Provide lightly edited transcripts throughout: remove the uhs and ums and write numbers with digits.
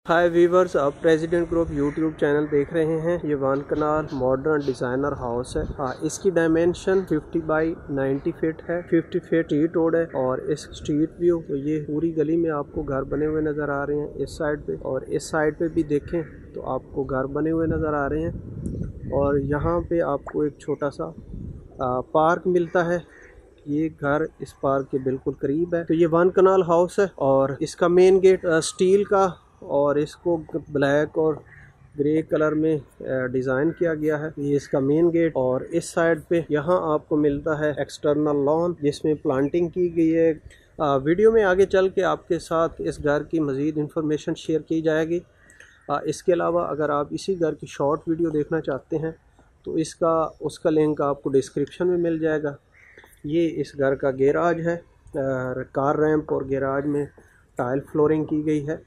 हाय viewers, आप president group YouTube channel देख रहे हैं। ये वन कनाल मॉडर्न डिज़ाइनर हाउस है। इसकी डायमेंशन 50 बाई 90 फीट है। 50 फीट स्ट्रीट रोड है और इस स्ट्रीट व्यू तो ये पूरी गली में आपको घर बने हुए नज़र आ रहे हैं इस साइड पे, और इस साइड पे भी देखें तो आपको घर बने हुए नज़र आ रहे हैं। और यहाँ पे आपको एक छोटा सा पार्क मिलता है। ये घर इस पार्क के बिल्कुल करीब है। तो ये वन कनाल हाउस है और इसका मेन गेट स्टील का और इसको ब्लैक और ग्रे कलर में डिज़ाइन किया गया है। ये इसका मेन गेट, और इस साइड पे यहाँ आपको मिलता है एक्सटर्नल लॉन जिसमें प्लांटिंग की गई है। वीडियो में आगे चल के आपके साथ इस घर की मज़ीद इंफॉर्मेशन शेयर की जाएगी। इसके अलावा अगर आप इसी घर की शॉर्ट वीडियो देखना चाहते हैं तो उसका लिंक आपको डिस्क्रिप्शन में मिल जाएगा। ये इस घर का गैराज है। कार रैंप और गैराज में टाइल फ्लोरिंग की गई है।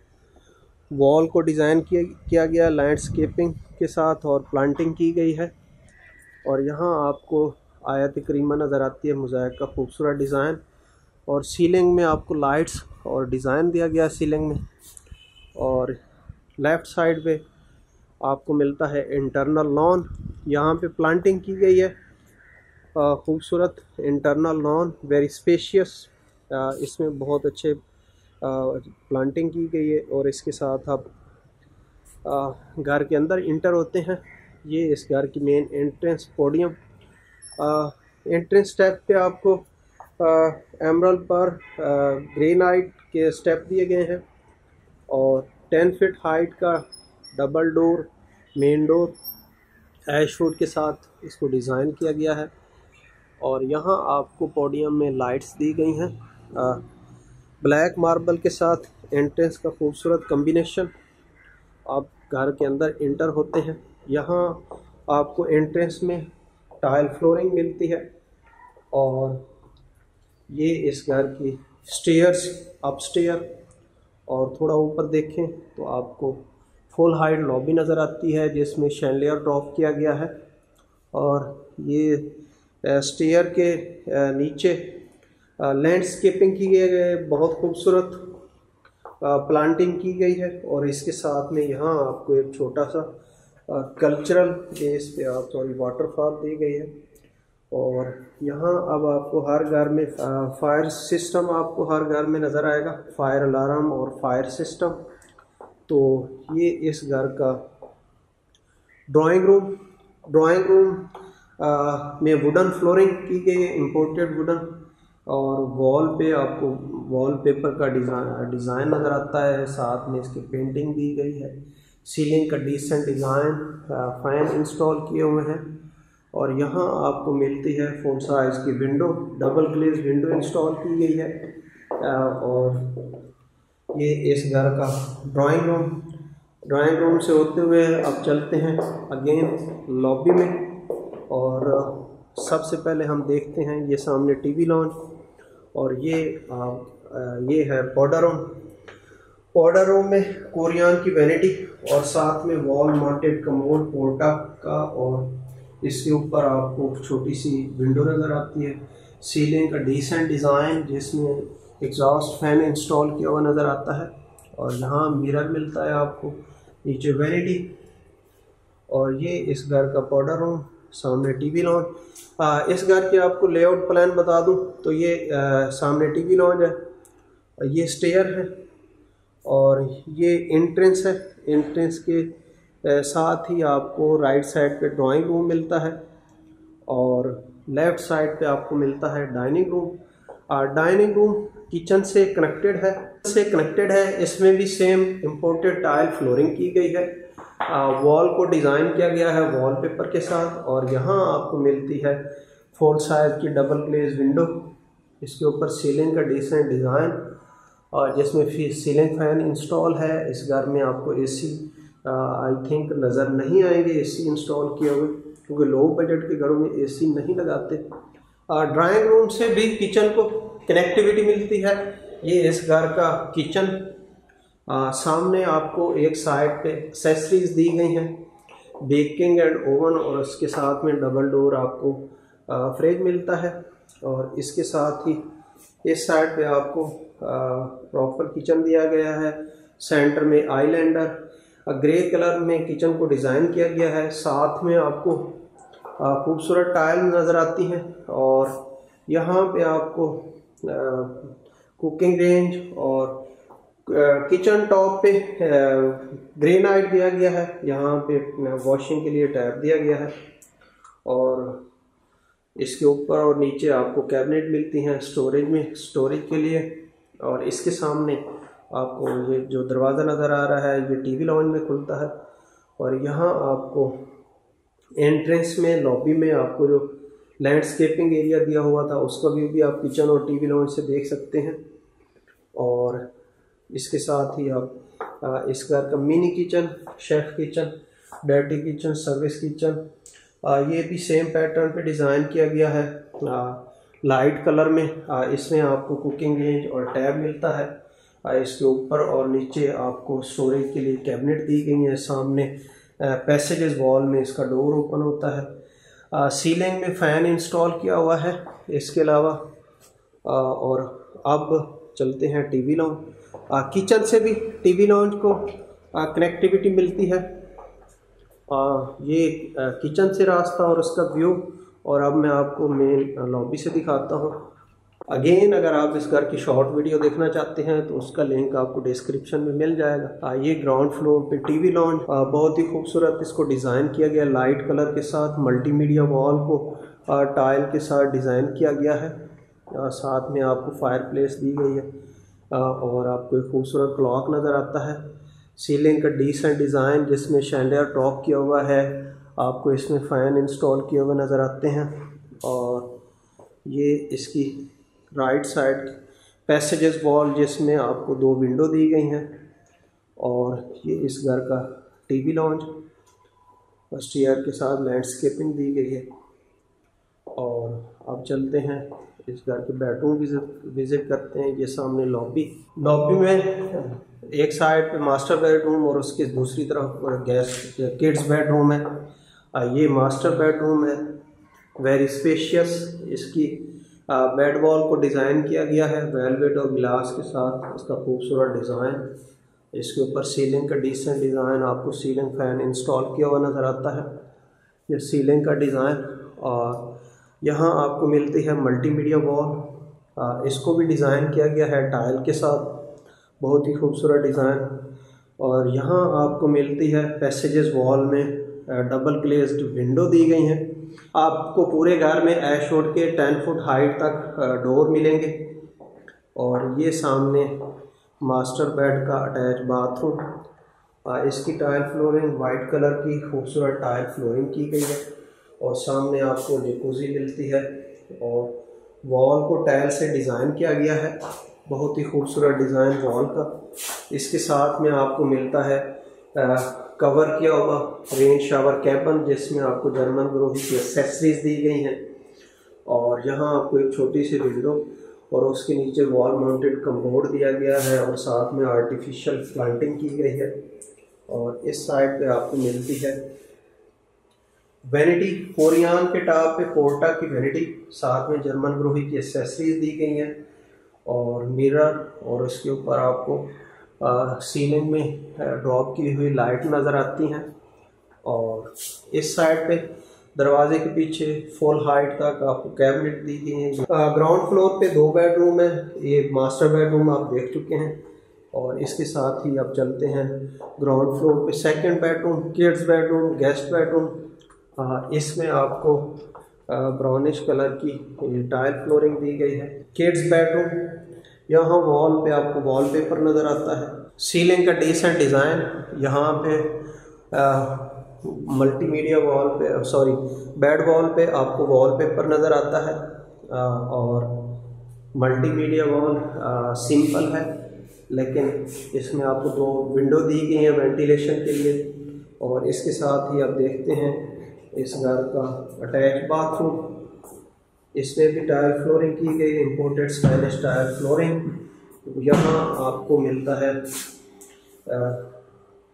वॉल को डिज़ाइन किया गया लैंडस्केपिंग के साथ और प्लांटिंग की गई है। और यहाँ आपको आयत करीमा नज़र आती है, मोज़ाइक का खूबसूरत डिज़ाइन, और सीलिंग में आपको लाइट्स और डिज़ाइन दिया गया सीलिंग में। और लेफ़्ट साइड पे आपको मिलता है इंटरनल लॉन। यहाँ पे प्लांटिंग की गई है, खूबसूरत इंटरनल लॉन, वेरी स्पेशियस। इसमें बहुत अच्छे प्लांटिंग की गई है। और इसके साथ आप घर के अंदर इंटर होते हैं। ये इस घर की main entrance podium. Entrance step पे आपको एमरल्ड पर ग्रेनाइट के स्टेप दिए गए हैं, और 10 फीट हाइट का डबल डोर मेन डोर ऐशवुड के साथ इसको डिज़ाइन किया गया है। और यहाँ आपको पोडियम में लाइट्स दी गई हैं ब्लैक मार्बल के साथ। एंट्रेंस का खूबसूरत कम्बिनेशन। आप घर के अंदर इंटर होते हैं, यहाँ आपको एंट्रेंस में टाइल फ्लोरिंग मिलती है। और ये इस घर की स्टेयर्स अपस्टेयर। और थोड़ा ऊपर देखें तो आपको फुल हाइट लॉबी नज़र आती है जिसमें शैंडलियर ड्रॉप किया गया है। और ये स्टेयर के नीचे लैंडस्केपिंग की गई है, बहुत खूबसूरत प्लांटिंग की गई है। और इसके साथ में यहाँ आपको एक छोटा सा कल्चरल बेस पे वाटरफॉल दी गई है। और यहाँ अब आपको हर घर में फायर सिस्टम आपको हर घर में नज़र आएगा, फायर अलार्म और फायर सिस्टम। तो ये इस घर का ड्राइंग रूम में वुडन फ्लोरिंग की गई है, इम्पोर्टेड वुडन। और वॉल पे आपको वॉलपेपर का डिज़ाइन नज़र आता है, साथ में इसकी पेंटिंग दी गई है। सीलिंग का डिसेंट डिज़ाइन, फैन इंस्टॉल किए हुए हैं। और यहाँ आपको मिलती है फुल साइज़ की window, double glaze window install की गई है। और ये इस घर का ड्राइंग रूम से होते हुए अब चलते हैं अगेन लॉबी में। और सबसे पहले हम देखते हैं ये सामने टीवी लॉन्च, और ये है पाउडर रूम में कोरियन की वैनिटी, और साथ में वॉल माउंटेड कमोड पोर्टा का, और इसके ऊपर आपको छोटी सी विंडो नज़र आती है। सीलिंग का डिसेंट डिज़ाइन जिसमें एग्जॉस्ट फैन इंस्टॉल किया हुआ नज़र आता है। और यहाँ मिरर मिलता है आपको, नीचे वैनिटी। और ये इस घर का पाउडर रूम, सामने टीवी लॉन्च। इस घर के आपको लेआउट प्लान बता दूं तो ये सामने टीवी लॉन्च है, ये स्टेयर है, और ये एंट्रेंस है। एंट्रेंस के साथ ही आपको राइट साइड पे ड्राइंग रूम मिलता है, और लेफ़्ट साइड पे आपको मिलता है डाइनिंग रूम किचन से कनेक्टेड है। इसमें भी सेम इम्पोर्टेड टाइल फ्लोरिंग की गई है। वॉल को डिज़ाइन किया गया है वॉलपेपर के साथ। और यहाँ आपको मिलती है फुल साइज की डबल ग्लेज विंडो, इसके ऊपर सीलिंग का डिसेंट डिज़ाइन, और जिसमें फिर सीलिंग फैन इंस्टॉल है। इस घर में आपको एसी आई थिंक नज़र नहीं आएंगे एसी इंस्टॉल किए हुए, क्योंकि लो बजट के घरों में एसी नहीं लगाते। ड्राइंग रूम से भी किचन को कनेक्टिविटी मिलती है। ये इस घर का किचन। सामने आपको एक साइड पे एक्सेसरीज दी गई हैं, बेकिंग एंड ओवन, और उसके साथ में डबल डोर आपको फ्रिज मिलता है। और इसके साथ ही इस साइड पे आपको प्रॉपर किचन दिया गया है। सेंटर में आईलैंडर, ग्रे कलर में किचन को डिज़ाइन किया गया है। साथ में आपको खूबसूरत टाइल नज़र आती हैं और यहाँ पे आपको कुकिंग रेंज और किचन टॉप पे ग्रेनाइट दिया गया है। यहाँ पे वॉशिंग के लिए टैप दिया गया है और इसके ऊपर और नीचे आपको कैबिनेट मिलती हैं स्टोरेज के लिए। और इसके सामने आपको ये जो दरवाज़ा नज़र आ रहा है ये टीवी लाउंज में खुलता है। और यहाँ आपको एंट्रेंस में लॉबी में आपको जो लैंडस्केपिंग एरिया दिया हुआ था उसका व्यू भी आप किचन और टीवी लाउंज से देख सकते हैं। और इसके साथ ही आप इस घर का mini kitchen, chef kitchen, dirty kitchen, service kitchen, ये भी सेम पैटर्न पे डिज़ाइन किया गया है लाइट कलर में। इसमें आपको कुकिंग रेंज और टैब मिलता है। इसके ऊपर और नीचे आपको स्टोरेज के लिए कैबिनेट दी गई है। सामने पैसेजेस वॉल में इसका डोर ओपन होता है। सीलिंग में फ़ैन इंस्टॉल किया हुआ है। इसके अलावा और अब चलते हैं टीवी लाउंज। किचन से भी टीवी लाउंज को कनेक्टिविटी मिलती है। ये किचन से रास्ता और उसका व्यू। और अब मैं आपको मेन लॉबी से दिखाता हूँ। अगेन अगर आप इस घर की शॉर्ट वीडियो देखना चाहते हैं तो उसका लिंक आपको डिस्क्रिप्शन में मिल जाएगा। ये ग्राउंड फ्लोर पे टीवी लाउंज बहुत ही खूबसूरत इसको डिज़ाइन किया गया लाइट कलर के साथ। मल्टीमीडिया वॉल को टाइल के साथ डिज़ाइन किया गया है। साथ में आपको फायर प्लेस दी गई है और आपको एक खूबसूरत क्लॉक नज़र आता है। सीलिंग का डिसेंट डिज़ाइन जिसमें शैंडियर टॉप किया हुआ है। आपको इसमें फ़ैन इंस्टॉल किए हुए नज़र आते हैं। और ये इसकी राइट साइड पैसेजेस वॉल जिसमें आपको 2 विंडो दी गई हैं। और ये इस घर का टीवी लाउंज फर्स्ट ईयर के साथ लैंडस्केपिंग दी गई है। और अब चलते हैं इस घर के बेडरूम विज़िट करते हैं। ये सामने लॉबी में एक साइड पे मास्टर बेडरूम और उसके दूसरी तरफ गेस्ट किड्स बेडरूम है। ये मास्टर बेडरूम है, वेरी स्पेशियस। इसकी बेड वॉल को डिज़ाइन किया गया है वेलवेट और ग्लास के साथ। इसका खूबसूरत डिज़ाइन, इसके ऊपर सीलिंग का डिसेंट डिज़ाइन, आपको सीलिंग फ़ैन इंस्टॉल किया हुआ नज़र आता है। ये सीलिंग का डिज़ाइन। और यहाँ आपको मिलती है मल्टीमीडिया वॉल। इसको भी डिज़ाइन किया गया है टाइल के साथ, बहुत ही खूबसूरत डिज़ाइन। और यहाँ आपको मिलती है पैसेजेस वॉल में डबल ग्लेज्ड विंडो दी गई हैं। आपको पूरे घर में एशवुड के 10 फुट हाइट तक डोर मिलेंगे। और ये सामने मास्टर बेड का अटैच बाथरूम। इसकी टाइल फ्लोरिंग वाइट कलर की खूबसूरत टाइल फ्लोरिंग की गई है। और सामने आपको जकूज़ी मिलती है और वॉल को टाइल से डिज़ाइन किया गया है, बहुत ही खूबसूरत डिज़ाइन वॉल का। इसके साथ में आपको मिलता है कवर किया हुआ रेन शावर कैबिन जिसमें आपको जर्मन ग्रोही की एक्सेसरीज दी गई हैं। और यहाँ आपको एक छोटी सी विंडो और उसके नीचे वॉल माउंटेड कमोड दिया गया है और साथ में आर्टिफिशियल प्लांटिंग की गई है। और इस साइड पे आपको मिलती है वैनिटी, कोरियान के टॉप पे पोर्टा की वैनिटी, साथ में जर्मन ग्रोही की एक्सेसरीज दी गई हैं और मिरर। और उसके ऊपर आपको सीलिंग में ड्रॉप की हुई लाइट नज़र आती हैं। और इस साइड पे दरवाजे के पीछे फुल हाइट तक आपको कैबिनेट दी गई हैं। ग्राउंड फ्लोर पे 2 बेडरूम है। ये मास्टर बेडरूम आप देख चुके हैं। और इसके साथ ही आप चलते हैं ग्राउंड फ्लोर पे second bedroom, kids bedroom, guest bedroom. इसमें आपको ब्राउनिश कलर की टाइल फ्लोरिंग दी गई है। किड्स बेडरूम, यहाँ वॉल पे आपको वॉलपेपर नज़र आता है। सीलिंग का डिसेंट डिज़ाइन, यहाँ पे मल्टीमीडिया वॉल पे बेड वॉल पे आपको वॉलपेपर नज़र आता है। और मल्टीमीडिया वॉल सिंपल है लेकिन इसमें आपको 2 विंडो दी गई हैं वेंटिलेशन के लिए। और इसके साथ ही आप देखते हैं इस घर का अटैच बाथरूम, इसमें भी टाइल फ्लोरिंग की गई, इंपोर्टेड स्पेनिश टाइल फ्लोरिंग। यहाँ आपको मिलता है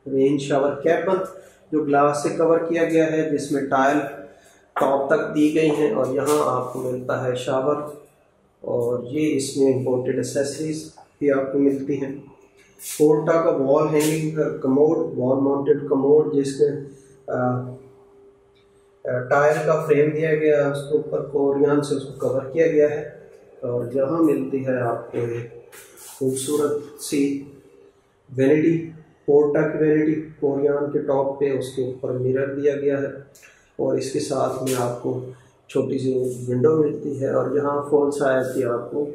रेन शावर कैबिन जो ग्लास से कवर किया गया है जिसमें टाइल टॉप तक दी गई हैं। और यहाँ आपको मिलता है शावर और ये इसमें इंपोर्टेड एक्सेसरीज भी आपको मिलती हैं। पोर्टा का wall hanging commode, wall mounted commode, जिसके टायर का फ्रेम दिया गया है, उसके ऊपर कोरियन से उसको कवर किया गया है। और यहाँ मिलती है आपको खूबसूरत सी वैनिटी, पोर्टा की वैनिटी, कोरियन के टॉप पे उसके ऊपर मिरर दिया गया है और इसके साथ में आपको छोटी सी विंडो मिलती है। और यहाँ फुल साइज की आपको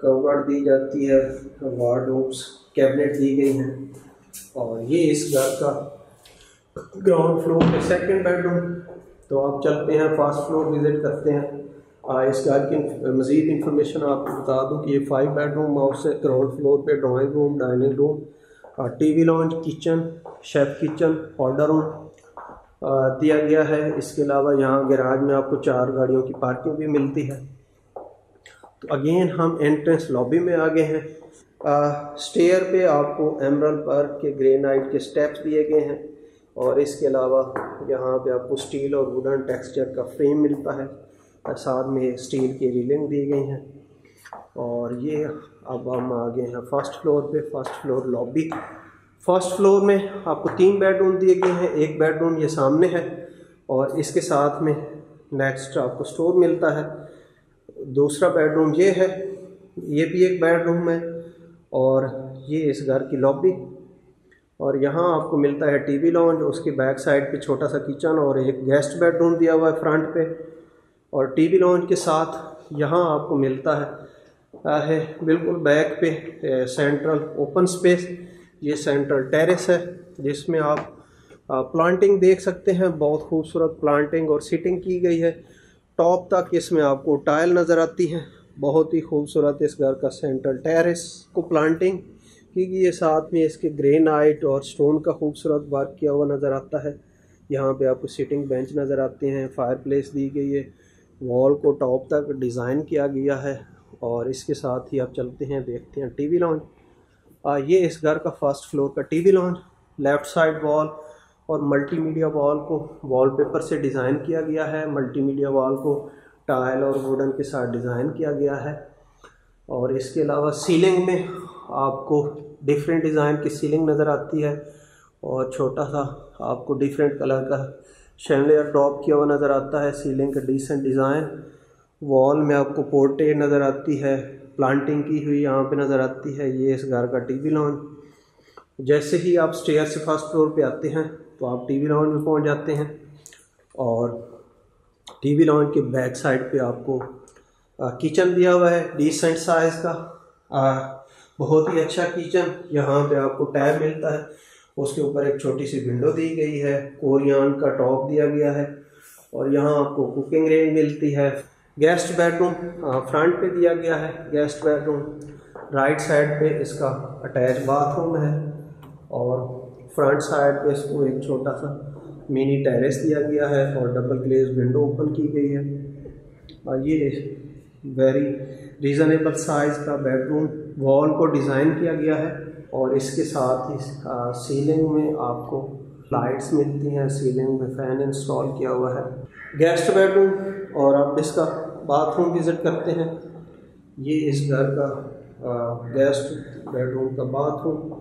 कवर्ड दी जाती है, वार्डरोब्स, कैबिनेट दी गई हैं। और ये इस घर का ग्राउंड फ्लोर पे सेकंड बेडरूम। तो आप चलते हैं फर्स्ट फ्लोर विजिट करते हैं। इस घर की मज़ीद इंफॉर्मेशन आपको बता दूं कि ये 5 बेडरूम हाउस है। ग्राउंड फ्लोर पे drawing room, dining room, TV lounge, kitchen, chef kitchen, order room दिया गया है। इसके अलावा यहाँ गैराज में आपको 4 गाड़ियों की पार्किंग भी मिलती है। तो अगेन हम एंट्रेंस लॉबी में आ गए हैं। स्टेयर पे आपको एमरल्ड वर्क के ग्रेनाइट के स्टेप्स दिए गए हैं और इसके अलावा यहाँ पे आपको स्टील और वुडन टेक्सचर का फ्रेम मिलता है और साथ में स्टील की रीलिंग दी गई हैं। और ये अब हम आ गए हैं फर्स्ट फ्लोर पे। First floor lobby. First floor में आपको 3 बेडरूम दिए गए हैं। एक बेडरूम ये सामने है और इसके साथ में नेक्स्ट आपको स्टोर मिलता है। दूसरा बेडरूम ये है, ये भी एक बेडरूम है और ये इस घर की लॉबी। और यहाँ आपको मिलता है टीवी लॉन्ज, उसके बैक साइड पे छोटा सा किचन और एक गेस्ट बेडरूम दिया हुआ है फ्रंट पे। और टीवी लॉन्ज के साथ यहाँ आपको मिलता है बिल्कुल बैक पे सेंट्रल ओपन स्पेस। ये सेंट्रल टेरेस है जिसमें आप प्लांटिंग देख सकते हैं। बहुत खूबसूरत प्लांटिंग और सीटिंग की गई है। टॉप तक इसमें आपको टाइल नज़र आती है। बहुत ही खूबसूरत इस घर का सेंट्रल टेरेस को प्लांटिंग की गई है। साथ में इसके ग्रेनाइट और स्टोन का खूबसूरत वर्क किया हुआ नज़र आता है। यहाँ पे आपको सीटिंग बेंच नज़र आते हैं, फायरप्लेस दी गई है, वॉल को टॉप तक डिज़ाइन किया गया है। और इसके साथ ही आप चलते हैं, देखते हैं टीवी लॉन्ज। ये इस घर का फर्स्ट फ्लोर का TV lounge. Left side wall और मल्टीमीडिया वॉल को वॉलपेपर से डिज़ाइन किया गया है। मल्टीमीडिया वॉल को टाइल और वुडन के साथ डिज़ाइन किया गया है। और इसके अलावा सीलिंग में आपको डिफरेंट डिज़ाइन की सीलिंग नज़र आती है और छोटा सा आपको डिफरेंट कलर का शैंडलियर ड्रॉप किया हुआ नज़र आता है। सीलिंग का डिसेंट डिज़ाइन। वॉल में आपको पोर्ट्रेट नज़र आती है, प्लांटिंग की हुई यहाँ पे नज़र आती है। ये इस घर का टीवी लॉन्ज। जैसे ही आप स्टेयर से फर्स्ट फ्लोर पे आते हैं तो आप टीवी लॉन्ज में पहुँच जाते हैं। और टीवी लॉन्ज के बैक साइड पे आपको किचन दिया हुआ है डिसेंट साइज़ का। बहुत ही अच्छा किचन। यहाँ पे आपको टैब मिलता है, उसके ऊपर एक छोटी सी विंडो दी गई है, कोरियन का टॉप दिया गया है। और यहाँ आपको कुकिंग रेंज मिलती है। गेस्ट बेडरूम फ्रंट पे दिया गया है। गेस्ट बेडरूम राइट साइड पे इसका अटैच बाथरूम है और फ्रंट साइड पे इसको एक छोटा सा मिनी टेरेस दिया गया है और डबल ग्लेज विंडो ओपन की गई है। और ये वेरी रीज़नेबल साइज़ का बेडरूम, वॉल को डिज़ाइन किया गया है। और इसके साथ ही सीलिंग में आपको लाइट्स मिलती हैं। सीलिंग में फ़ैन इंस्टॉल किया हुआ है। गेस्ट बेडरूम और अब इसका बाथरूम विज़िट करते हैं। ये इस घर का गेस्ट बेडरूम का बाथरूम।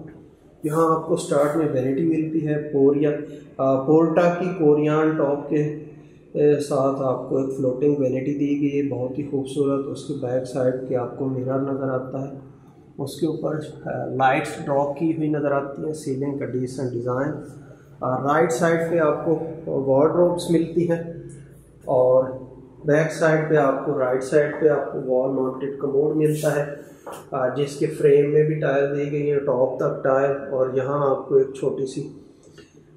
यहाँ आपको स्टार्ट में वैनिटी मिलती है पोर्टा की कोरियन टॉप के साथ आपको एक फ्लोटिंग वैनिटी दी गई है, बहुत ही खूबसूरत। उसके बैक साइड के आपको मिरर नज़र आता है, उसके ऊपर लाइट्स ड्रॉप की हुई नज़र आती हैं। सीलिंग का डिसेंट डिज़ाइन। राइट साइड पे आपको वार्डरोब्स मिलती हैं और बैक साइड पे आपको राइट साइड पे आपको वॉल माउंटेड कमोड मिलता है जिसके फ्रेम में भी टाइल दी गई है, टॉप तक टाइल। और यहाँ आपको एक छोटी सी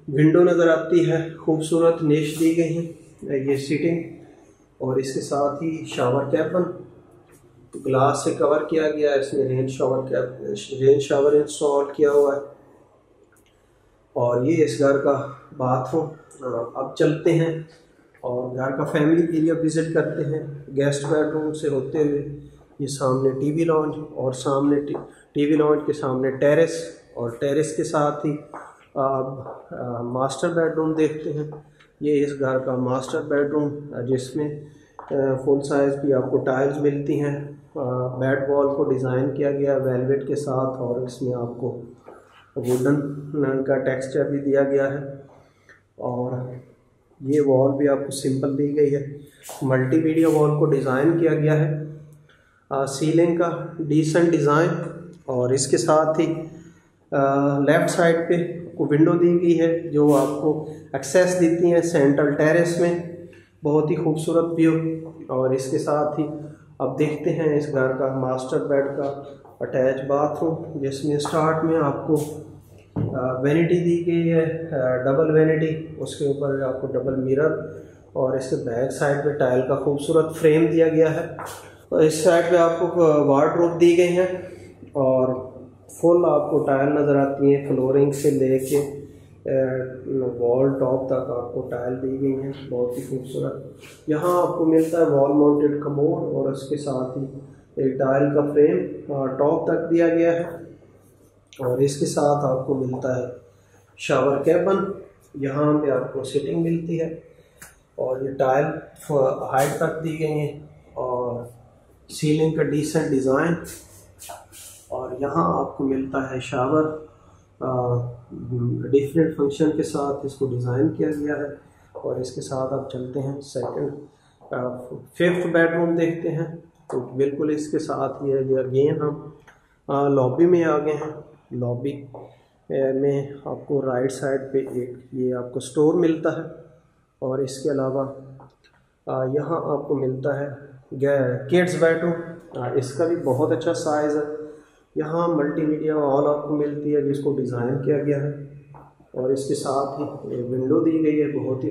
विंडो नज़र आती है, खूबसूरत निश दी गई है। ये सीटिंग और इसके साथ ही शावर कैबिन ग्लास से कवर किया गया है। इसमें रेन शावर इंस्टॉल किया हुआ है। और ये इस घर का बाथरूम। अब चलते हैं और घर का फैमिली एरिया विज़िट करते हैं। गेस्ट बेडरूम से होते हुए ये सामने टीवी लॉन्ज और सामने टीवी लॉन्ज के सामने टेरेस और टेरेस के साथ ही मास्टर बेडरूम देखते हैं। ये इस घर का मास्टर बेडरूम जिसमें फुल साइज़ की आपको टाइल्स मिलती हैं बेड वॉल को डिज़ाइन किया गया वेलवेट के साथ, और इसमें आपको वुडन का टेक्सचर भी दिया गया है। और ये वॉल भी आपको सिंपल दी गई है। मल्टीमीडिया वॉल को डिज़ाइन किया गया है। सीलिंग का डिसेंट डिज़ाइन, और इसके साथ ही लेफ़्ट साइड पे को विंडो दी गई है जो आपको एक्सेस देती है सेंट्रल टेरेस में, बहुत ही खूबसूरत व्यू। और इसके साथ ही अब देखते हैं इस घर का मास्टर बेड का अटैच बाथरूम, जिसमें स्टार्ट में आपको वैनिटी दी गई है, डबल वैनिटी, उसके ऊपर आपको डबल मिरर, और इसके बैक साइड पे टाइल का खूबसूरत फ्रेम दिया गया है। और इस साइड पे आपको वार्डरोब दी गई है, और फुल आपको टाइल नज़र आती है, फ्लोरिंग से लेके वॉल टॉप तक आपको टाइल दी गई है, बहुत ही खूबसूरत। यहाँ आपको मिलता है वॉल माउंटेड कमोड, और उसके साथ ही एक टाइल का फ्रेम टॉप तक दिया गया है। और इसके साथ आपको मिलता है शावर कैबिन, यहाँ पे आपको सिटिंग मिलती है, और ये टाइल हाइट तक दी गई है, और सीलिंग का डिसेंट डिज़ाइन। और यहाँ आपको मिलता है शावर, डिफरेंट फंक्शन के साथ इसको डिज़ाइन किया गया है। और इसके साथ आप चलते हैं फिफ्थ बेडरूम देखते हैं, तो बिल्कुल इसके साथ ये अगेन हम लॉबी में आ गए हैं। लॉबी में आपको राइट साइड पे एक ये आपको स्टोर मिलता है, और इसके अलावा यहाँ आपको मिलता है किड्स बेडरूम, इसका भी बहुत अच्छा साइज़ है। यहाँ मल्टीमीडिया वॉल आपको मिलती है जिसको डिज़ाइन किया गया है, और इसके साथ ही विंडो दी गई है बहुत ही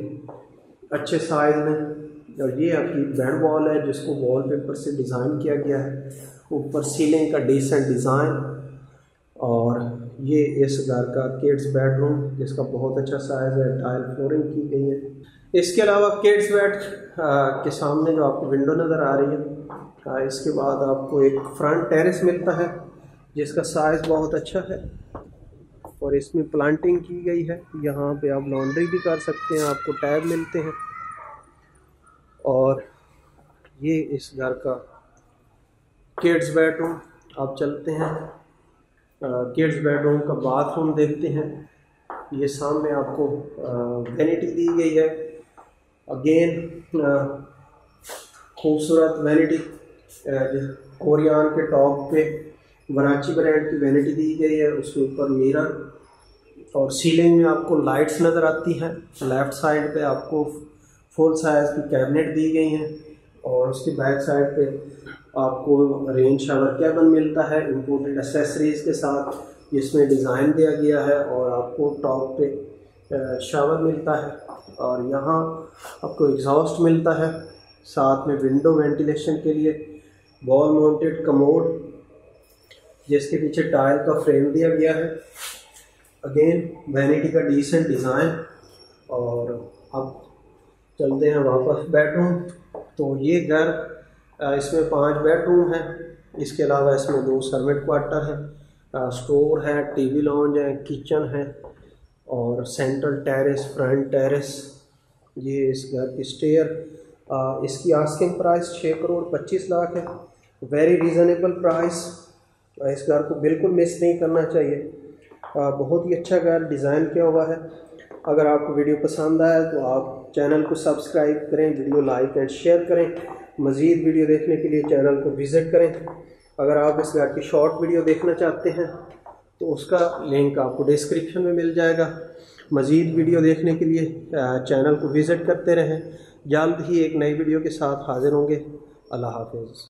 अच्छे साइज़ में। और ये आपकी बेड वॉल है जिसको वॉलपेपर से डिज़ाइन किया गया है, ऊपर सीलिंग का डिसेंट डिज़ाइन। और ये इस घर का किड्स बेडरूम जिसका बहुत अच्छा साइज़ है, टाइल फ्लोरिंग की गई है। इसके अलावा किड्स बेड के सामने जो आपको विंडो नज़र आ रही है, इसके बाद आपको एक फ्रंट टेरेस मिलता है जिसका साइज़ बहुत अच्छा है, और इसमें प्लांटिंग की गई है। यहाँ पे आप लॉन्ड्री भी कर सकते हैं, आपको टैब मिलते हैं। और ये इस घर का किड्स बेडरूम। आप चलते हैं किड्स बेडरूम का बाथरूम देखते हैं। ये सामने आपको वैनिटी दी गई है, अगेन खूबसूरत वैनिटी, कोरियान के टॉप पे वराची ब्रांड की वैनिटी दी गई है, उसके ऊपर मिरर, और सीलिंग में आपको लाइट्स नज़र आती हैं। लेफ़्ट साइड पे आपको फुल साइज़ की कैबिनेट दी गई हैं, और उसके बैक साइड पे आपको रेन शावर कैबिन मिलता है इंपोर्टेड एसेसरीज़ के साथ, जिसमें डिज़ाइन दिया गया है, और आपको टॉप पे शावर मिलता है। और यहाँ आपको एग्जॉस्ट मिलता है, साथ में विंडो वेंटिलेशन के लिए वॉल माउंटेड कमोड जिसके पीछे टाइल का फ्रेम दिया गया है, अगेन वैनिटी का डिसेंट डिज़ाइन। और अब चलते हैं वापस बेडरूम। तो ये घर इसमें 5 बेडरूम हैं, इसके अलावा इसमें 2 सर्वेंट क्वार्टर हैं, स्टोर है, टीवी लॉन्ज है, किचन है, और सेंट्रल टेरेस, फ्रंट टेरेस। ये इस घर की स्टेयर। इसकी आस्किंग प्राइस 6,25,00,000 है, वेरी रीज़नेबल प्राइस। इस घर को बिल्कुल मिस नहीं करना चाहिए, बहुत ही अच्छा घर डिज़ाइन किया हुआ है। अगर आपको वीडियो पसंद आया तो आप चैनल को सब्सक्राइब करें, वीडियो लाइक एंड शेयर करें। मज़ीद वीडियो देखने के लिए चैनल को विज़िट करें। अगर आप इस घर की शॉर्ट वीडियो देखना चाहते हैं तो उसका लिंक आपको डिस्क्रिप्शन में मिल जाएगा। मज़ीद वीडियो देखने के लिए चैनल को विज़िट करते रहें। जल्द ही एक नई वीडियो के साथ हाज़िर होंगे। अल्लाह हाफ़िज़।